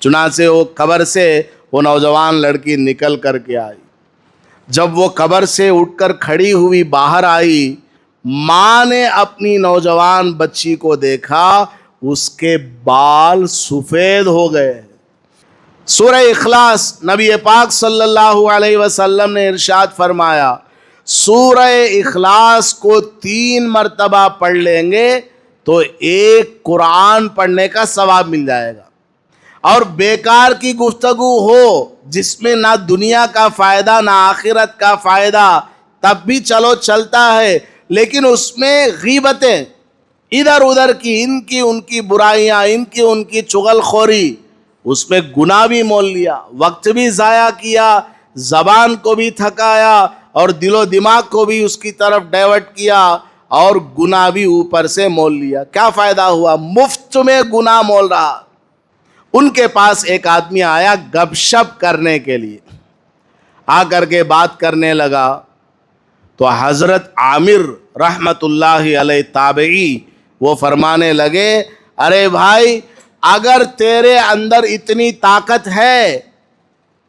چنانچہ وہ قبر سے وہ نوجوان لڑکی نکل کر کے آئی. جب وہ قبر سے اٹھ کر کھڑی ہوئی باہر آئی، ماں نے اپنی نوجوان بچی کو دیکھا، اس کے بال سفید ہو گئے. سورہ اخلاص نبی پاک صلی اللہ علیہ وسلم نے ارشاد فرمایا، سورہ اخلاص کو 3 مرتبہ پڑھ لیں گے تو ایک قرآن پڑھنے کا ثواب مل جائے گا. اور بیکار کی گفتگو ہو جس میں نہ دنیا کا فائدہ نہ آخرت کا فائدہ، تب بھی چلو چلتا ہے، لیکن اس میں غیبتیں ادھر ادھر کی، ان کی برائیاں، ان کی چغل خوری، اس میں گناہ بھی مول لیا، وقت بھی ضائع کیا، زبان کو بھی تھکایا اور دل و دماغ کو بھی اس کی طرف ڈائیورٹ کیا، اور گناہ بھی اوپر سے مول لیا. کیا فائدہ ہوا؟ مفت میں گناہ مول رہا. ان کے پاس ایک آدمی آیا گپ شپ کرنے کے لیے، آ کر کے بات کرنے لگا. تو حضرت عامر رحمت اللہ علیہ تابعی وہ فرمانے لگے، ارے بھائی، اگر تیرے اندر اتنی طاقت ہے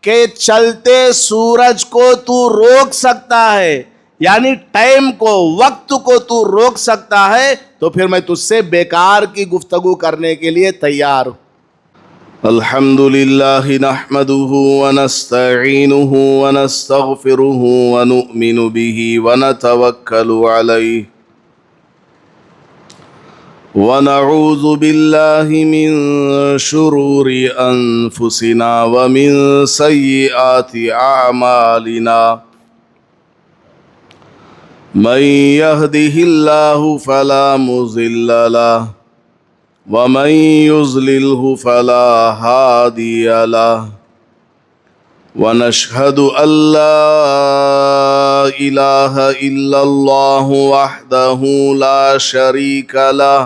کہ چلتے سورج کو تو روک سکتا ہے، یعنی ٹائم کو، وقت کو تو روک سکتا ہے، تو پھر میں تجھ سے بیکار کی گفتگو کرنے کے لیے تیار ہوں. الحمد للہ نحمده ونستعینه ونستغفره ونؤمن به ونتوکل علیہ ونعوذ باللہ من شرور انفسنا ومن سیئات اعمالنا من يهده الله فلا مضل له ومن يضلله فلا هادي له ونشهد أن لا إله إلا الله وحده لا شريك له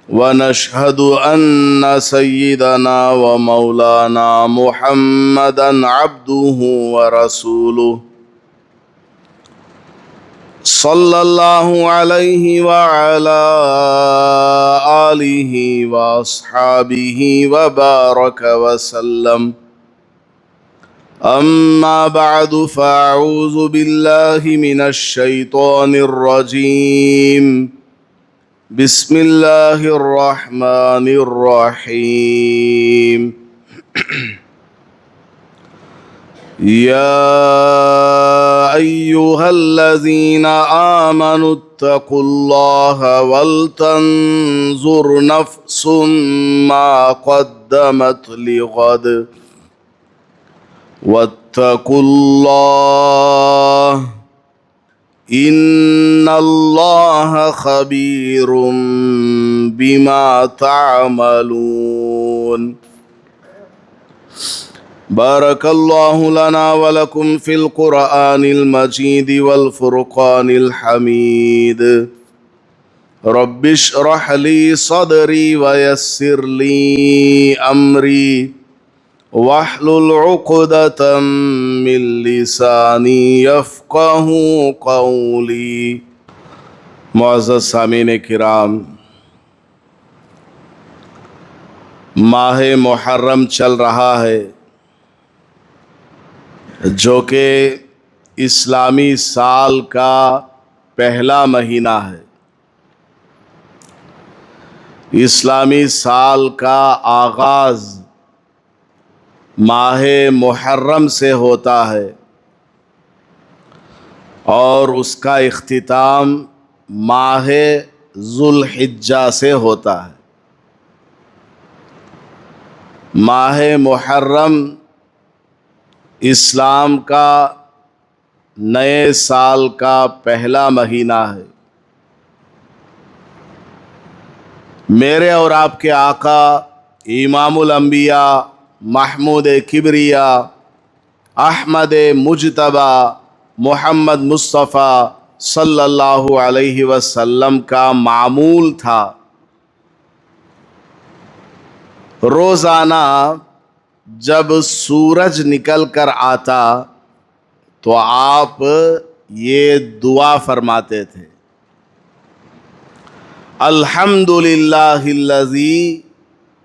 ونشهد أن سيدنا ومولانا محمدا عبده ورسوله صلی اللہ علیہ وعلا آلہ واصحابہ وبارک وسلم. اما بعد فاعوذ باللہ من الشیطان الرجیم. بسم اللہ الرحمن الرحیم. يا أيها الذين آمنوا اتقوا الله ولتنظر نفس ما قدمت لغد واتقوا الله إن الله خبير بما تعملون. بارك الله لنا ولكم في القرآن المجيد والفرقان الحميد. رب اشرح لي صدري ويسر لي أمري واحلل عقدة من لساني يفقه قولي. معزز سامعین کرام، ماہ محرم چل رہا ہے جو کہ اسلامی سال کا پہلا مہینہ ہے. اسلامی سال کا آغاز ماہ محرم سے ہوتا ہے اور اس کا اختتام ماہ ذوالحجہ سے ہوتا ہے. ماہ محرم اسلام کا نئے سال کا پہلا مہینہ ہے. میرے اور آپ کے آقا امام الانبیاء محمود کبریا احمد مجتبی محمد مصطفیٰ صلی اللہ علیہ وسلم کا معمول تھا روزانہ جب سورج نکل کر آتا تو آپ یہ دعا فرماتے تھے، الحمد للہ الذی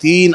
3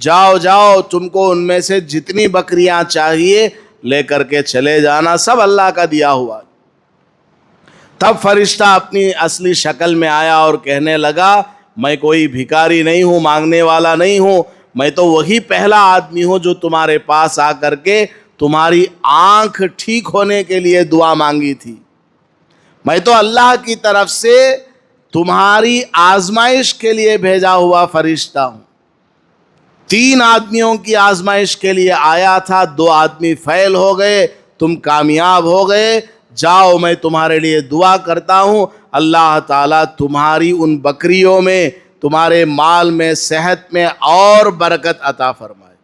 جاؤ جاؤ تم کو ان میں سے جتنی بکریاں چاہیے لے کر کے چلے جانا، سب اللہ کا دیا ہوا۔ تب فرشتہ اپنی اصلی شکل میں آیا اور کہنے لگا میں کوئی بھکاری نہیں ہوں، مانگنے والا نہیں ہوں، میں تو وہی پہلا آدمی ہوں جو تمہارے پاس آ کر کے تمہاری آنکھ ٹھیک ہونے کے لیے دعا مانگی تھی۔ میں تو اللہ کی طرف سے تمہاری آزمائش کے لیے بھیجا ہوا فرشتہ ہوں۔ 3 آدمیوں کی آزمائش کے لیے آیا تھا، 2 آدمی فیل ہو گئے، تم کامیاب ہو گئے۔ جاؤ میں تمہارے لیے دعا کرتا ہوں، اللہ تعالیٰ تمہاری ان بکریوں میں، تمہارے مال میں، صحت میں اور برکت عطا فرمائے۔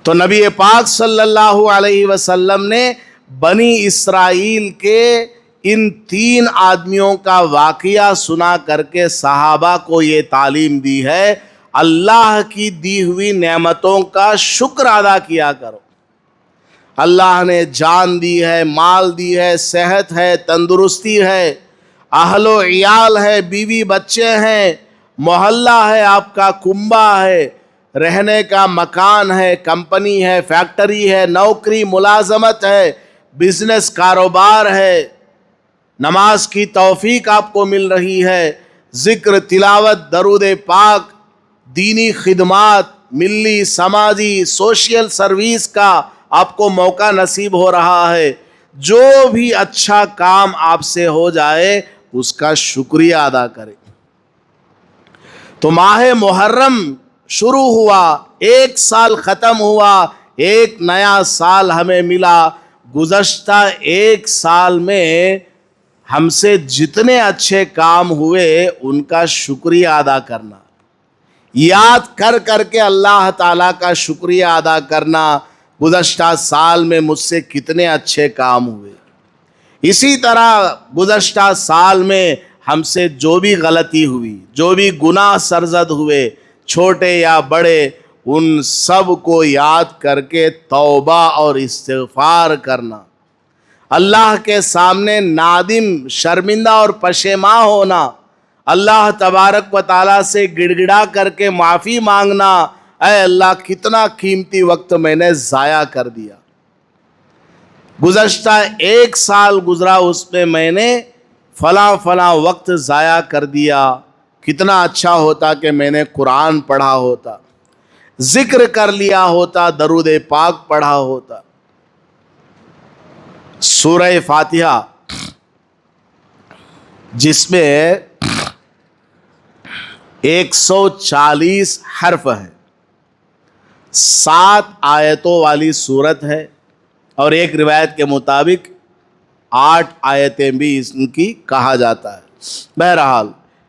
تو نبی پاک صلی اللہ علیہ وسلم نے بنی اسرائیل کے ان 3 آدمیوں کا واقعہ سنا کر کے صحابہ کو یہ تعلیم دی ہے، اللہ کی دی ہوئی نعمتوں کا شکر ادا کیا کرو۔ اللہ نے جان دی ہے، مال دی ہے، صحت ہے، تندرستی ہے، اہل و عیال ہے، بیوی بچے ہیں، محلہ ہے، آپ کا کنبہ ہے، رہنے کا مکان ہے، کمپنی ہے، فیکٹری ہے، نوکری ملازمت ہے، بزنس کاروبار ہے، نماز کی توفیق آپ کو مل رہی ہے، ذکر تلاوت درود پاک، دینی خدمات، ملی سماجی سوشل سروس کا آپ کو موقع نصیب ہو رہا ہے۔ جو بھی اچھا کام آپ سے ہو جائے اس کا شکریہ ادا کریں۔ تو ماہ محرم شروع ہوا، 1 سال ختم ہوا، ایک نیا سال ہمیں ملا۔ گزشتہ 1 سال میں ہم سے جتنے اچھے کام ہوئے ان کا شکریہ ادا کرنا، یاد کر کر کے اللہ تعالیٰ کا شکریہ ادا کرنا، گزشتہ سال میں مجھ سے کتنے اچھے کام ہوئے۔ اسی طرح گزشتہ سال میں ہم سے جو بھی غلطی ہوئی، جو بھی گناہ سرزد ہوئے، چھوٹے یا بڑے، ان سب کو یاد کر کے توبہ اور استغفار کرنا، اللہ کے سامنے نادم، شرمندہ اور پشیماں ہونا، اللہ تبارک و تعالیٰ سے گڑ گڑا کر کے معافی مانگنا، اے اللہ کتنا قیمتی وقت میں نے ضائع کر دیا۔ گزشتہ 1 سال گزرا، اس میں نے فلاں وقت ضائع کر دیا، کتنا اچھا ہوتا کہ میں نے قرآن پڑھا ہوتا، ذکر کر لیا ہوتا، درود پاک پڑھا ہوتا۔ سورہ فاتحہ جس میں 140 حرف ہے، 7 آیتوں والی سورت ہے، اور ایک روایت کے مطابق 8 آیتیں بھی ان کی کہا جاتا ہے۔ بہرحال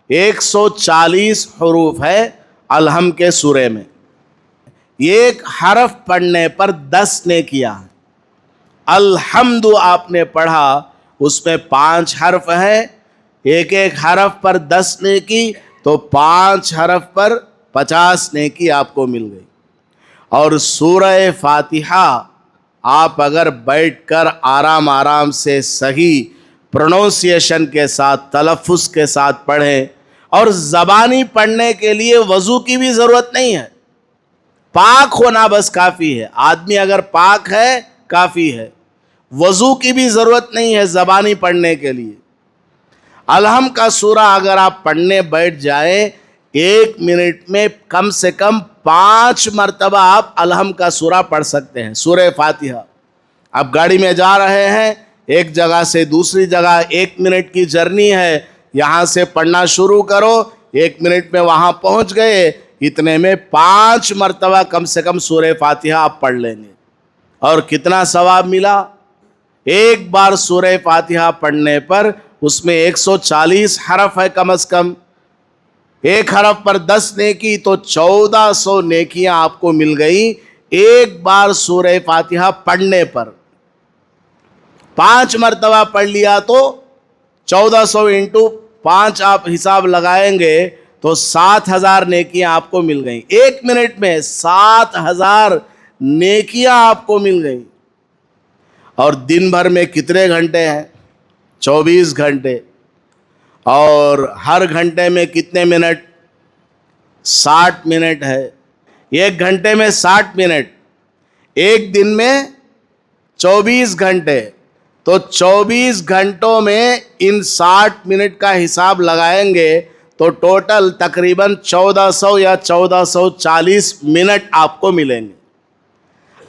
140 حروف ہے الحم کے سورے میں۔ ایک حرف پڑھنے پر 10 نیکیاں ہیں۔ الحمد آپ نے پڑھا، اس میں 5 حرف ہیں، ایک حرف پر 10 نیکی، تو 5 حرف پر 50 نیکی آپ کو مل گئی۔ اور سورہ فاتحہ آپ اگر بیٹھ کر آرام سے صحیح پروننسیشن کے ساتھ، تلفظ کے ساتھ پڑھیں، اور زبانی پڑھنے کے لیے وضو کی بھی ضرورت نہیں ہے، پاک ہونا بس کافی ہے۔ آدمی اگر پاک ہے کافی ہے، وضو کی بھی ضرورت نہیں ہے زبانی پڑھنے کے لیے۔ الحم کا سورہ اگر آپ پڑھنے بیٹھ جائیں، 1 منٹ میں کم سے کم 5 مرتبہ آپ الحم کا سورہ پڑھ سکتے ہیں۔ سورہ فاتحہ، آپ گاڑی میں جا رہے ہیں، ایک جگہ سے دوسری جگہ 1 منٹ کی جرنی ہے، یہاں سے پڑھنا شروع کرو، 1 منٹ میں وہاں پہنچ گئے، اتنے میں 5 مرتبہ کم سے کم سورہ فاتحہ آپ پڑھ لیں گے۔ اور کتنا ثواب ملا؟ ایک بار سورہ فاتحہ پڑھنے پر اس میں 140 حرف ہے کم از کم، ایک حرف پر 10 نیکی، تو 1400 نیکیاں آپ کو مل گئی ایک بار سورہ فاتحہ پڑھنے پر۔ 5 مرتبہ پڑھ لیا تو 1400 انٹو 5 آپ حساب لگائیں گے تو 7000 نیکیاں آپ کو مل گئیں۔ 1 منٹ میں 7000 نیکیاں آپ کو مل گئیں۔ اور دن بھر میں کتنے گھنٹے ہیں؟ 24 گھنٹے، اور ہر گھنٹے میں کتنے منٹ؟ 60 منٹ ہے۔ ایک گھنٹے میں 60 منٹ، ایک دن میں 24 گھنٹے، تو 24 گھنٹوں میں ان 60 منٹ کا حساب لگائیں گے تو ٹوٹل تقریباً 1400 یا 1440 منٹ آپ کو ملیں گے۔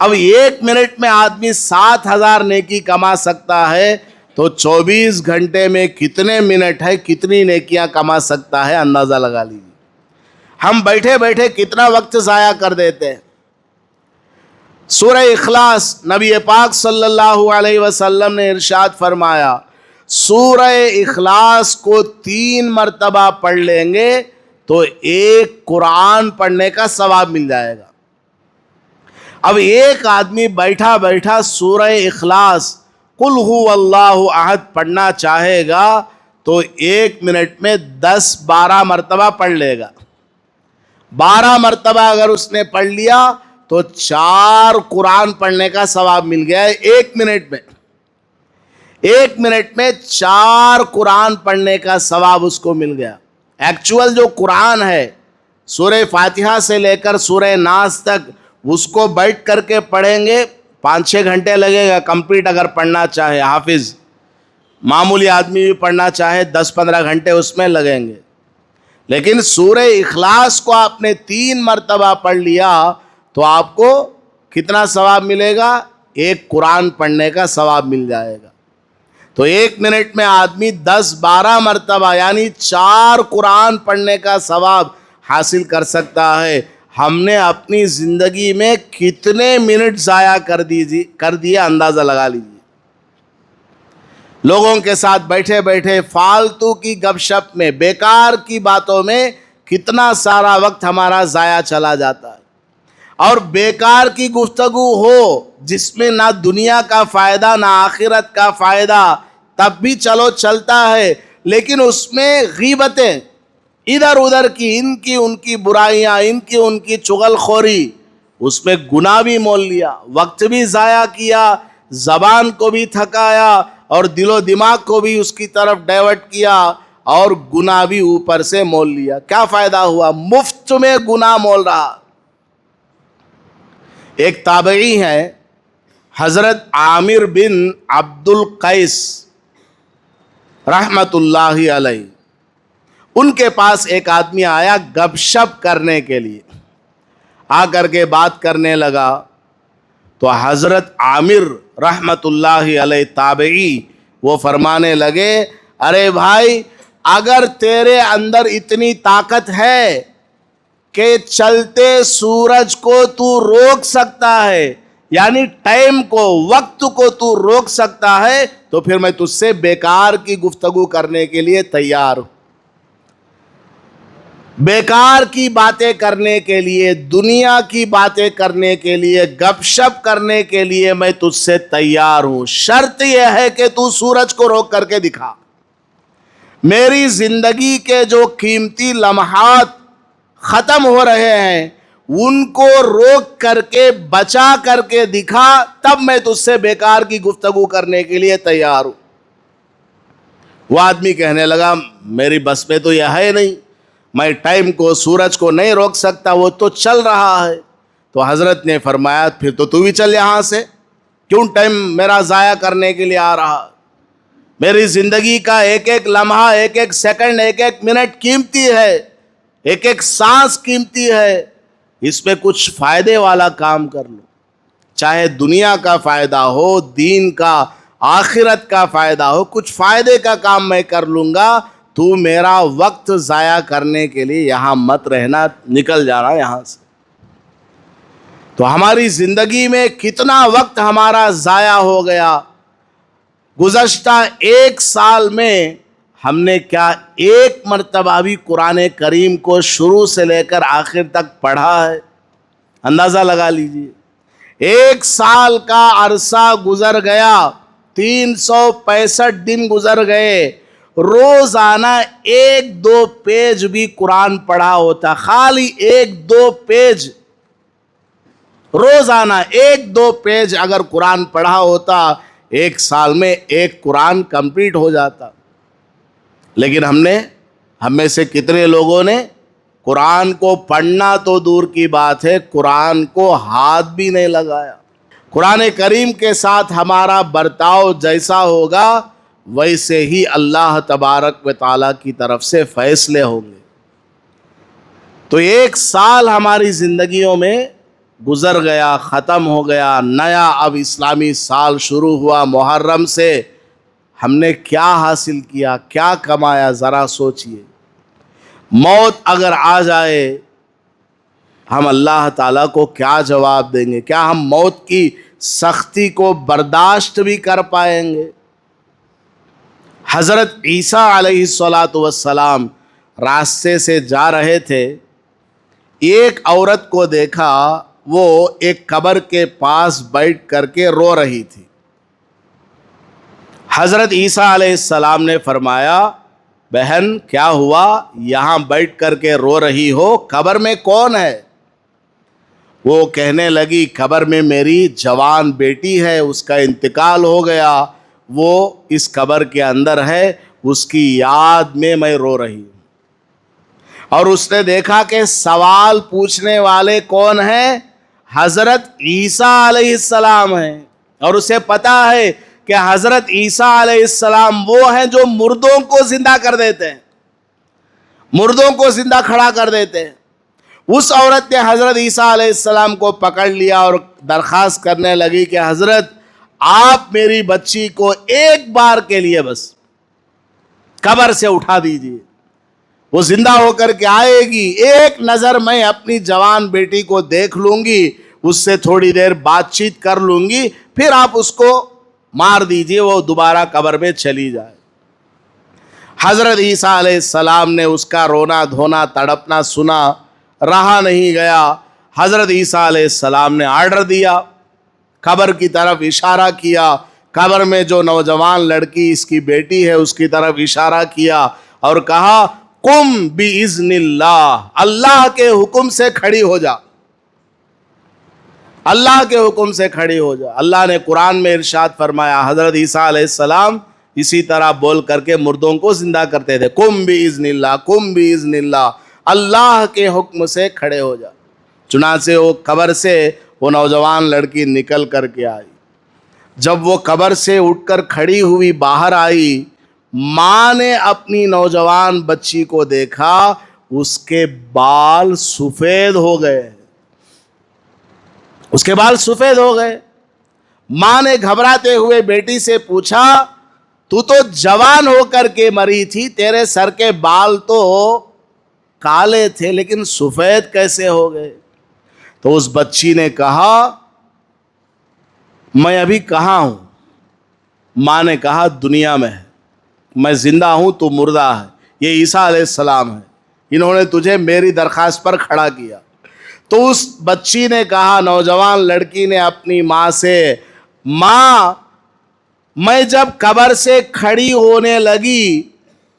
اب ایک منٹ میں آدمی 7000 نیکی کما سکتا ہے، تو 24 گھنٹے میں کتنے منٹ ہے، کتنی نیکیاں کما سکتا ہے، اندازہ لگا لیجیے۔ ہم بیٹھے بیٹھے کتنا وقت ضائع کر دیتے ہیں۔ سورہ اخلاص نبی پاک صلی اللہ علیہ وسلم نے ارشاد فرمایا، سورہ اخلاص کو 3 مرتبہ پڑھ لیں گے تو ایک قرآن پڑھنے کا ثواب مل جائے گا۔ اب ایک آدمی بیٹھا بیٹھا سورہ اخلاص قل هو اللہ احد پڑھنا چاہے گا تو ایک منٹ میں 10-12 مرتبہ پڑھ لے گا۔ 12 مرتبہ اگر اس نے پڑھ لیا تو 4 قرآن پڑھنے کا ثواب مل گیا ہے ایک منٹ میں۔ ایک منٹ میں 4 قرآن پڑھنے کا ثواب اس کو مل گیا۔ ایکچول جو قرآن ہے سورہ فاتحہ سے لے کر سورہ ناس تک، اس کو بیٹھ کر کے پڑھیں گے 5-6 گھنٹے لگے گا کمپلیٹ اگر پڑھنا چاہے حافظ۔ معمولی آدمی بھی پڑھنا چاہے 10-15 گھنٹے اس میں لگیں گے۔ لیکن سورہ اخلاص کو آپ نے 3 مرتبہ پڑھ لیا تو آپ کو کتنا ثواب ملے گا؟ ایک قرآن پڑھنے کا ثواب مل جائے گا۔ تو ایک منٹ میں آدمی 10-12 مرتبہ یعنی 4 قرآن پڑھنے کا ثواب حاصل کر سکتا ہے۔ ہم نے اپنی زندگی میں کتنے منٹ ضائع کر دیے اندازہ لگا لیجیے۔ لوگوں کے ساتھ بیٹھے بیٹھے فالتو کی گپ شپ میں، بیکار کی باتوں میں کتنا سارا وقت ہمارا ضائع چلا جاتا ہے۔ اور بیکار کی گفتگو ہو جس میں نہ دنیا کا فائدہ نہ آخرت کا فائدہ، تب بھی چلو چلتا ہے، لیکن اس میں غیبتیں ادھر ادھر کی، ان کی برائیاں، ان کی چغل خوری، اس میں گناہ بھی مول لیا، وقت بھی ضائع کیا، زبان کو بھی تھکایا اور دل و دماغ کو بھی اس کی طرف ڈائیورٹ کیا اور گناہ بھی اوپر سے مول لیا۔ کیا فائدہ ہوا؟ مفت میں گناہ مول رہا۔ ایک تابعی ہے حضرت عامر بن عبد القیس رحمت اللہ علیہ، ان کے پاس ایک آدمی آیا گپ شپ کرنے کے لیے، آ کر کے بات کرنے لگا تو حضرت عامر رحمت اللہ علیہ تابعی وہ فرمانے لگے، ارے بھائی اگر تیرے اندر اتنی طاقت ہے کہ چلتے سورج کو تو روک سکتا ہے، یعنی ٹائم کو، وقت کو تو روک سکتا ہے، تو پھر میں تجھ سے بیکار کی گفتگو کرنے کے لیے تیار ہوں۔ بیکار کی باتیں کرنے کے لیے، دنیا کی باتیں کرنے کے لیے، گپ شپ کرنے کے لیے میں تجھ سے تیار ہوں، شرط یہ ہے کہ تو سورج کو روک کر کے دکھا۔ میری زندگی کے جو قیمتی لمحات ختم ہو رہے ہیں ان کو روک کر کے بچا کر کے دکھا، تب میں تجھ سے بیکار کی گفتگو کرنے کے لیے تیار ہوں۔ وہ آدمی کہنے لگا میری بس میں تو یہ ہے نہیں، میں ٹائم کو، سورج کو نہیں روک سکتا، وہ تو چل رہا ہے۔ تو حضرت نے فرمایا پھر تو بھی چل یہاں سے، کیوں ٹائم میرا ضائع کرنے کے لیے آ رہا؟ میری زندگی کا ایک ایک لمحہ، ایک ایک سیکنڈ، ایک ایک منٹ قیمتی ہے، ایک ایک سانس قیمتی ہے، اس میں کچھ فائدے والا کام کر لو، چاہے دنیا کا فائدہ ہو، دین کا، آخرت کا فائدہ ہو، کچھ فائدے کا کام میں کر لوں گا، تو میرا وقت ضائع کرنے کے لیے یہاں مت رہنا، نکل جانا یہاں سے۔ تو ہماری زندگی میں کتنا وقت ہمارا ضائع ہو گیا۔ گزشتہ 1 سال میں ہم نے کیا ایک مرتبہ بھی قرآن کریم کو شروع سے لے کر آخر تک پڑھا ہے؟ اندازہ لگا لیجیے۔ 1 سال کا عرصہ گزر گیا، 365 دن گزر گئے، روزانہ 1-2 پیج بھی قرآن پڑھا ہوتا، خالی 1-2 پیج، روزانہ 1-2 پیج اگر قرآن پڑھا ہوتا، 1 سال میں 1 قرآن کمپلیٹ ہو جاتا۔ لیکن ہم میں سے کتنے لوگوں نے قرآن کو پڑھنا تو دور کی بات ہے، قرآن کو ہاتھ بھی نہیں لگایا۔ قرآن کریم کے ساتھ ہمارا برتاؤ جیسا ہوگا ویسے ہی اللہ تبارک و تعالیٰ کی طرف سے فیصلے ہوں گے۔ تو 1 سال ہماری زندگیوں میں گزر گیا، ختم ہو گیا، نیا اب اسلامی سال شروع ہوا محرم سے۔ ہم نے کیا حاصل کیا، کیا کمایا، ذرا سوچئے۔ موت اگر آ جائے ہم اللہ تعالیٰ کو کیا جواب دیں گے؟ کیا ہم موت کی سختی کو برداشت بھی کر پائیں گے؟ حضرت عیسیٰ علیہ السلام راستے سے جا رہے تھے، ایک عورت کو دیکھا، وہ ایک قبر کے پاس بیٹھ کر کے رو رہی تھی۔ حضرت عیسیٰ علیہ السلام نے فرمایا، بہن کیا ہوا، یہاں بیٹھ کر کے رو رہی ہو، قبر میں کون ہے؟ وہ کہنے لگی، قبر میں میری جوان بیٹی ہے، اس کا انتقال ہو گیا، وہ اس قبر کے اندر ہے، اس کی یاد میں میں رو رہی ہوں۔ اور اس نے دیکھا کہ سوال پوچھنے والے کون ہیں؟ حضرت عیسیٰ علیہ السلام ہیں، اور اسے پتا ہے کہ حضرت عیسیٰ علیہ السلام وہ ہیں جو مردوں کو زندہ کر دیتے ہیں، مردوں کو زندہ کھڑا کر دیتے ہیں۔ اس عورت نے حضرت عیسیٰ علیہ السلام کو پکڑ لیا اور درخواست کرنے لگی کہ حضرت آپ میری بچی کو ایک بار کے لیے بس قبر سے اٹھا دیجیے، وہ زندہ ہو کر کے آئے گی، ایک نظر میں اپنی جوان بیٹی کو دیکھ لوں گی، اس سے تھوڑی دیر بات چیت کر لوں گی، پھر آپ اس کو مار دیجیے، وہ دوبارہ قبر میں چلی جائے۔ حضرت عیسیٰ علیہ السلام نے اس کا رونا دھونا تڑپنا سنا، رہا نہیں گیا۔ حضرت عیسیٰ علیہ السلام نے آرڈر دیا، قبر کی طرف اشارہ کیا، قبر میں جو نوجوان لڑکی اس کی بیٹی ہے اس کی طرف اشارہ کیا اور کہا، قم بِإِذْنِ اللہ، اللہ کے حکم سے کھڑی ہو جا، اللہ کے حکم سے کھڑی ہو جا۔ اللہ نے قرآن میں ارشاد فرمایا، حضرت عیسیٰ علیہ السلام اسی طرح بول کر کے مردوں کو زندہ کرتے تھے، قم بِإِذْنِ اللہ، قم بِإِذْنِ اللہ، اللہ کے حکم سے کھڑے ہو جا۔ چنانچہ وہ قبر سے وہ نوجوان لڑکی نکل کر کے آئی۔ جب وہ قبر سے اٹھ کر کھڑی ہوئی باہر آئی، ماں نے اپنی نوجوان بچی کو دیکھا، اس کے بال سفید ہو گئے، اس کے بال سفید ہو گئے۔ ماں نے گھبراتے ہوئے بیٹی سے پوچھا، تو جوان ہو کر کے مری تھی، تیرے سر کے بال تو کالے تھے لیکن سفید کیسے ہو گئے؟ تو اس بچی نے کہا، میں ابھی کہاں ہوں؟ ماں نے کہا، دنیا میں ہے، میں زندہ ہوں، تو مردہ ہے۔ یہ عیسیٰ علیہ السلام ہے، انہوں نے تجھے میری درخواست پر کھڑا کیا۔ تو اس بچی نے کہا، نوجوان لڑکی نے اپنی ماں سے، ماں میں جب قبر سے کھڑی ہونے لگی،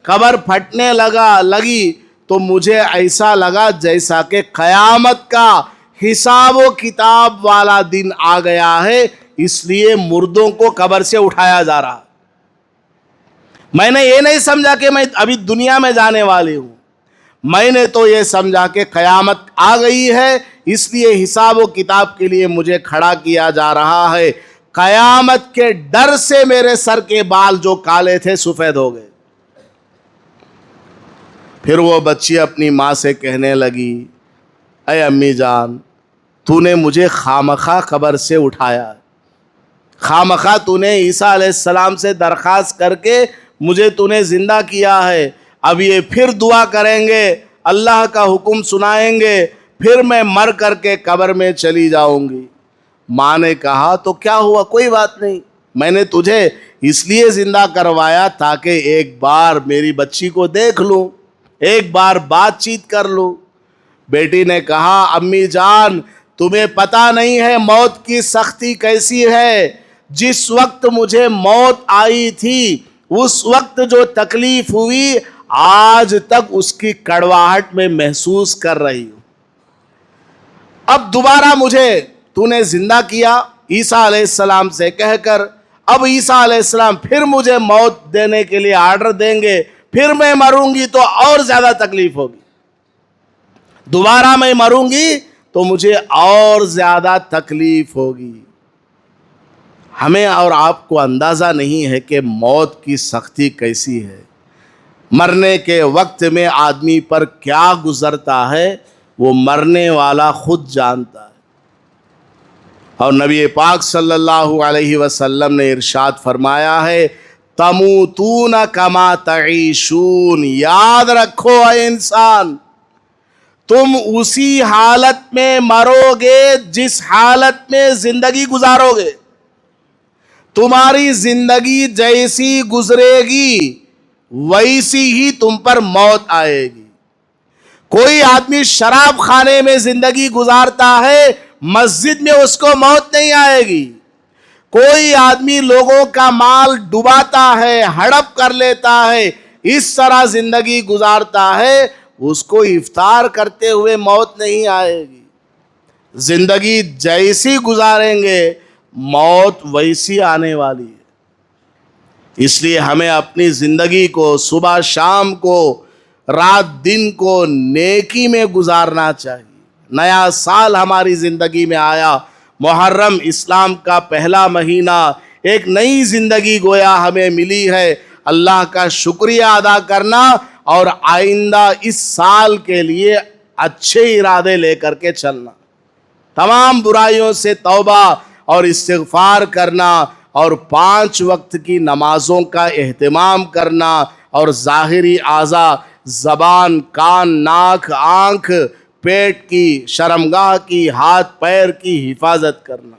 قبر پھٹنے لگی تو مجھے ایسا لگا جیسا کہ قیامت کا حساب و کتاب والا دن آ گیا ہے، اس لیے مردوں کو قبر سے اٹھایا جا رہا۔ میں نے یہ نہیں سمجھا کہ میں ابھی دنیا میں جانے والی ہوں، میں نے تو یہ سمجھا کہ قیامت آ گئی ہے، اس لیے حساب و کتاب کے لیے مجھے کھڑا کیا جا رہا ہے۔ قیامت کے ڈر سے میرے سر کے بال جو کالے تھے سفید ہو گئے۔ پھر وہ بچی اپنی ماں سے کہنے لگی، اے امی جان، تو نے مجھے خامخواہ قبر سے اٹھایا، خامخواہ تو نے عیسیٰ علیہ السلام سے درخواست کر کے مجھے تو نے زندہ کیا ہے، اب یہ پھر دعا کریں گے، اللہ کا حکم سنائیں گے، پھر میں مر کر کے قبر میں چلی جاؤں گی۔ ماں نے کہا، تو کیا ہوا، کوئی بات نہیں، میں نے تجھے اس لیے زندہ کروایا تاکہ ایک بار میری بچی کو دیکھ لوں، ایک بار بات چیت کر لوں۔ بیٹی نے کہا، امی جان تمہیں پتہ نہیں ہے موت کی سختی کیسی ہے، جس وقت مجھے موت آئی تھی اس وقت جو تکلیف ہوئی آج تک اس کی کڑواہٹ میں محسوس کر رہی ہوں۔ اب دوبارہ مجھے تو نے زندہ کیا عیسیٰ علیہ السلام سے کہہ کر، اب عیسیٰ علیہ السلام پھر مجھے موت دینے کے لیے آرڈر دیں گے، پھر میں مروں گی تو اور زیادہ تکلیف ہوگی۔ دوبارہ میں مروں گی تو مجھے اور زیادہ تکلیف ہوگی۔ ہمیں اور آپ کو اندازہ نہیں ہے کہ موت کی سختی کیسی ہے۔ مرنے کے وقت میں آدمی پر کیا گزرتا ہے وہ مرنے والا خود جانتا ہے۔ اور نبی پاک صلی اللہ علیہ وسلم نے ارشاد فرمایا ہے تموتون کما تعیشون، یاد رکھو اے انسان، تم اسی حالت میں مرو گے جس حالت میں زندگی گزارو گے۔ تمہاری زندگی جیسی گزرے گی ویسی ہی تم پر موت آئے گی۔ کوئی آدمی شراب خانے میں زندگی گزارتا ہے، مسجد میں اس کو موت نہیں آئے گی۔ کوئی آدمی لوگوں کا مال ڈباتا ہے، ہڑپ کر لیتا ہے، اس طرح زندگی گزارتا ہے، اس کو افطار کرتے ہوئے موت نہیں آئے گی۔ زندگی جیسی گزاریں گے موت ویسی آنے والی ہے۔ اس لیے ہمیں اپنی زندگی کو صبح شام کو رات دن کو نیکی میں گزارنا چاہیے۔ نیا سال ہماری زندگی میں آیا، محرم اسلام کا پہلا مہینہ، ایک نئی زندگی گویا ہمیں ملی ہے۔ اللہ کا شکریہ ادا کرنا اور آئندہ اس سال کے لیے اچھے ارادے لے کر کے چلنا، تمام برائیوں سے توبہ اور استغفار کرنا، اور 5 وقت کی نمازوں کا اہتمام کرنا، اور ظاہری اعضاء زبان، کان، ناک، آنکھ، پیٹ کی، شرمگاہ کی، ہاتھ پیر کی حفاظت کرنا۔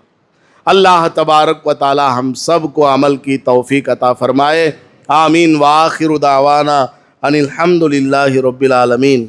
اللہ تبارک و تعالی ہم سب کو عمل کی توفیق عطا فرمائے۔ آمین۔ وآخر دعوانا ان الحمد للہ رب العالمین۔